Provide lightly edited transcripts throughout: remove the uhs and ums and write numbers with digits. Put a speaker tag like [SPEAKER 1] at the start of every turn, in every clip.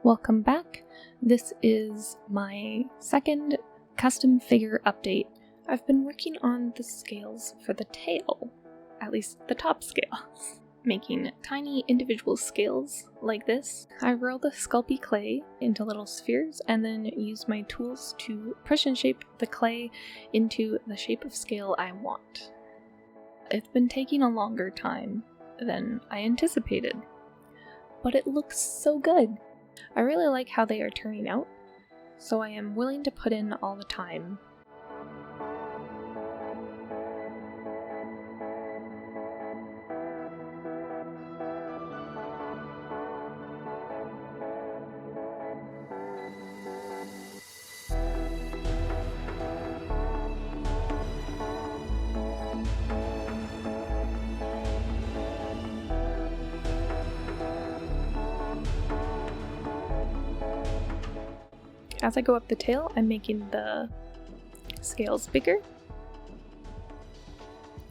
[SPEAKER 1] Welcome back. This is my second custom figure update. I've been working on the scales for the tail, at least the top scales. Making tiny individual scales like this. I roll the Sculpey clay into little spheres and then use my tools to push and shape the clay into the shape of scale I want. It's been taking a longer time than I anticipated, but it looks so good. I really like how they are turning out, so I am willing to put in all the time. As I go up the tail, I'm making the scales bigger.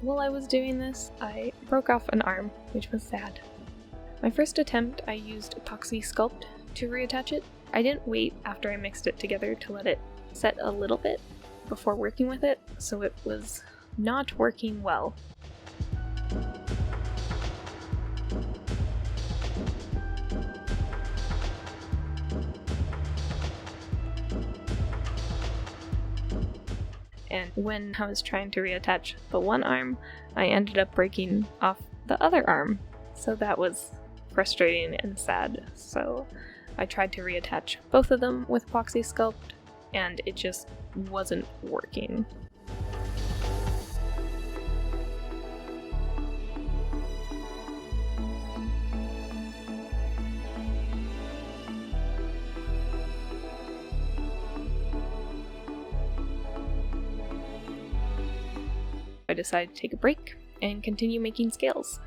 [SPEAKER 1] While I was doing this, I broke off an arm, which was sad. My first attempt, I used epoxy sculpt to reattach it. I didn't wait after I mixed it together to let it set a little bit before working with it, so it was not working well. And when I was trying to reattach the one arm, I ended up breaking off the other arm. So that was frustrating and sad. So I tried to reattach both of them with epoxy sculpt, and it just wasn't working. I decided to take a break and continue making scales.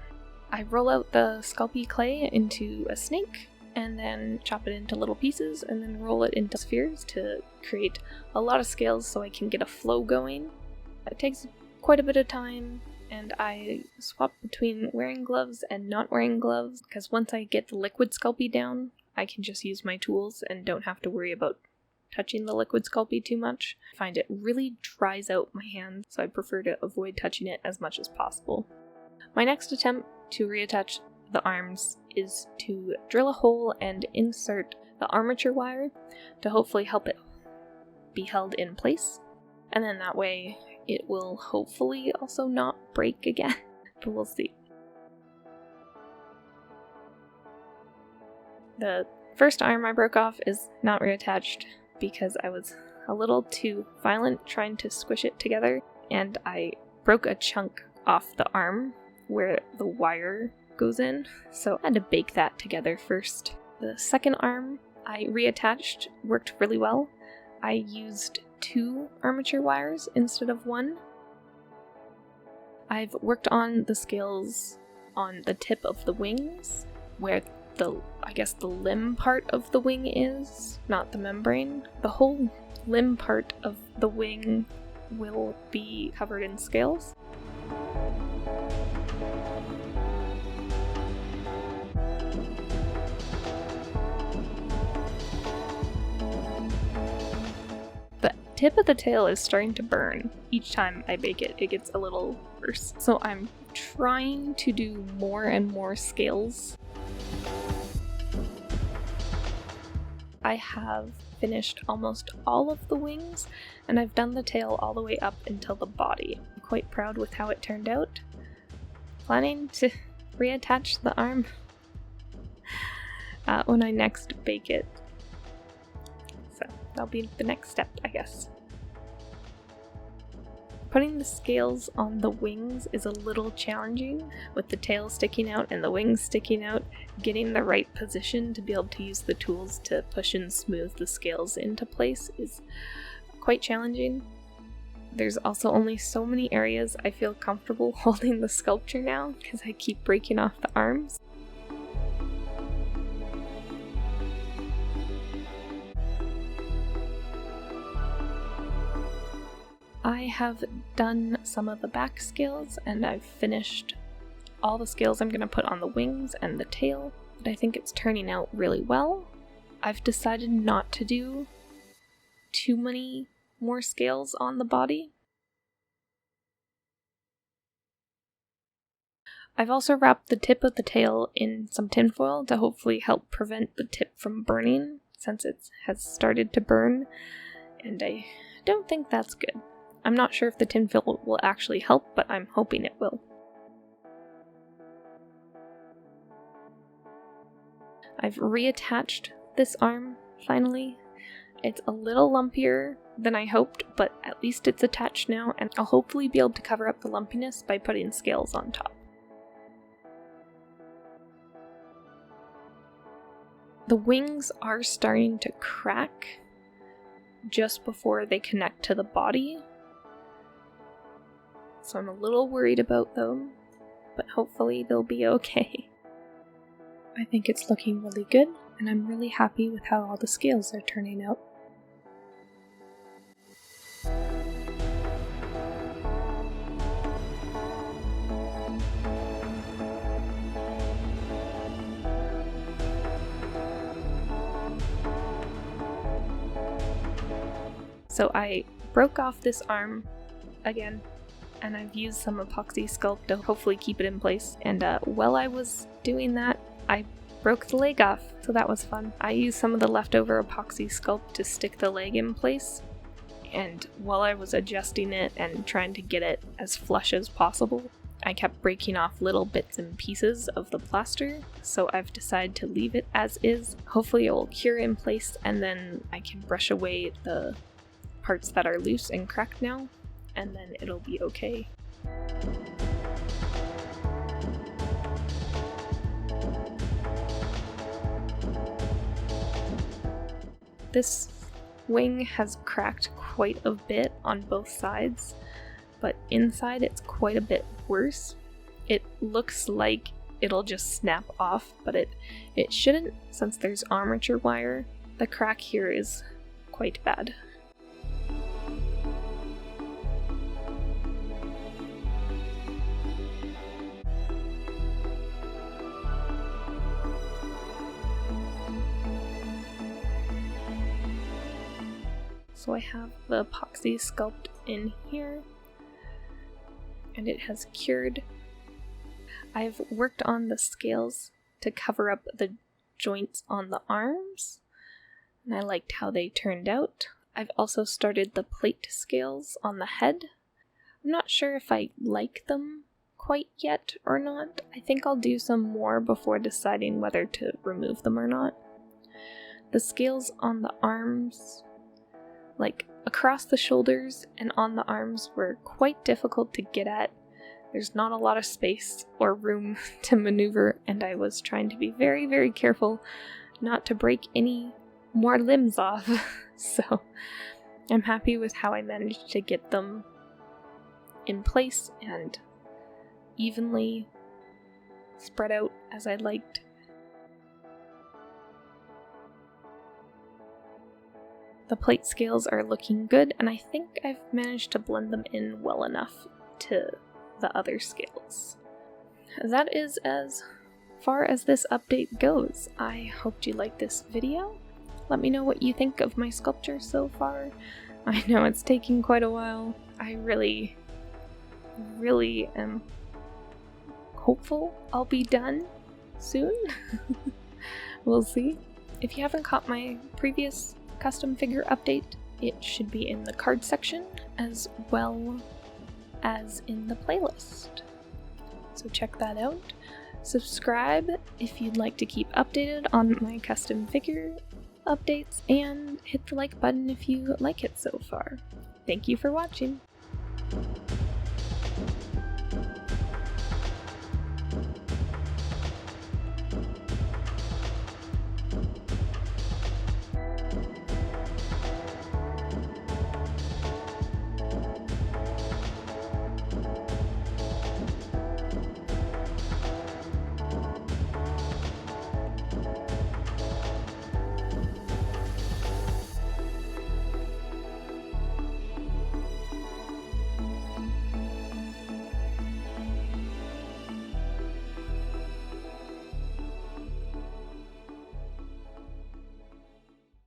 [SPEAKER 1] I roll out the Sculpey clay into a snake and then chop it into little pieces and then roll it into spheres to create a lot of scales so I can get a flow going. It takes quite a bit of time, and I swap between wearing gloves and not wearing gloves because once I get the liquid Sculpey down, I can just use my tools and don't have to worry about touching the liquid Sculpey too much. I find it really dries out my hands, so I prefer to avoid touching it as much as possible. My next attempt to reattach the arms is to drill a hole and insert the armature wire to hopefully help it be held in place, and then that way it will hopefully also not break again, but we'll see. The first arm I broke off is not reattached because I was a little too violent trying to squish it together, and I broke a chunk off the arm where the wire goes in, so I had to bake that together first. The second arm I reattached worked really well. I used 2 armature wires instead of 1. I've worked on the scales on the tip of the wings, where the limb part of the wing is, not the membrane. The whole limb part of the wing will be covered in scales. The tip of the tail is starting to burn. Each time I bake it, it gets a little worse. So I'm trying to do more and more scales. I have finished almost all of the wings, and I've done the tail all the way up until the body. I'm quite proud with how it turned out. Planning to reattach the arm when I next bake it. So that'll be the next step, I guess. Putting the scales on the wings is a little challenging, with the tail sticking out and the wings sticking out. Getting the right position to be able to use the tools to push and smooth the scales into place is quite challenging. There's also only so many areas I feel comfortable holding the sculpture now because I keep breaking off the arms. I have done some of the back scales, and I've finished all the scales I'm going to put on the wings and the tail, but I think it's turning out really well. I've decided not to do too many more scales on the body. I've also wrapped the tip of the tail in some tinfoil to hopefully help prevent the tip from burning, since it has started to burn, and I don't think that's good. I'm not sure if the tinfoil will actually help, but I'm hoping it will. I've reattached this arm, finally. It's a little lumpier than I hoped, but at least it's attached now, and I'll hopefully be able to cover up the lumpiness by putting scales on top. The wings are starting to crack just before they connect to the body, so I'm a little worried about them, but hopefully they'll be okay. I think it's looking really good, and I'm really happy with how all the scales are turning out. So I broke off this arm again, and I've used some epoxy sculpt to hopefully keep it in place. And while I was doing that, I broke the leg off, so that was fun. I used some of the leftover epoxy sculpt to stick the leg in place, and while I was adjusting it and trying to get it as flush as possible, I kept breaking off little bits and pieces of the plaster, so I've decided to leave it as is. Hopefully it will cure in place, and then I can brush away the parts that are loose and cracked now, and then it'll be okay. This wing has cracked quite a bit on both sides, but inside it's quite a bit worse. It looks like it'll just snap off, but it shouldn't, since there's armature wire. The crack here is quite bad. So I have the epoxy sculpt in here, and it has cured. I've worked on the scales to cover up the joints on the arms, and I liked how they turned out. I've also started the plate scales on the head. I'm not sure if I like them quite yet or not. I think I'll do some more before deciding whether to remove them or not. The scales on the arms, like across the shoulders and on the arms, were quite difficult to get at. There's not a lot of space or room to maneuver, and I was trying to be very, very careful not to break any more limbs off. So I'm happy with how I managed to get them in place and evenly spread out as I liked. The plate scales are looking good, and I think I've managed to blend them in well enough to the other scales. That is as far as this update goes. I hope you liked this video. Let me know what you think of my sculpture so far. I know it's taking quite a while. I really am hopeful I'll be done soon. We'll see. If you haven't caught my previous custom figure update, it should be in the card section as well as in the playlist. So check that out. Subscribe if you'd like to keep updated on my custom figure updates, and hit the like button if you like it so far. Thank you for watching.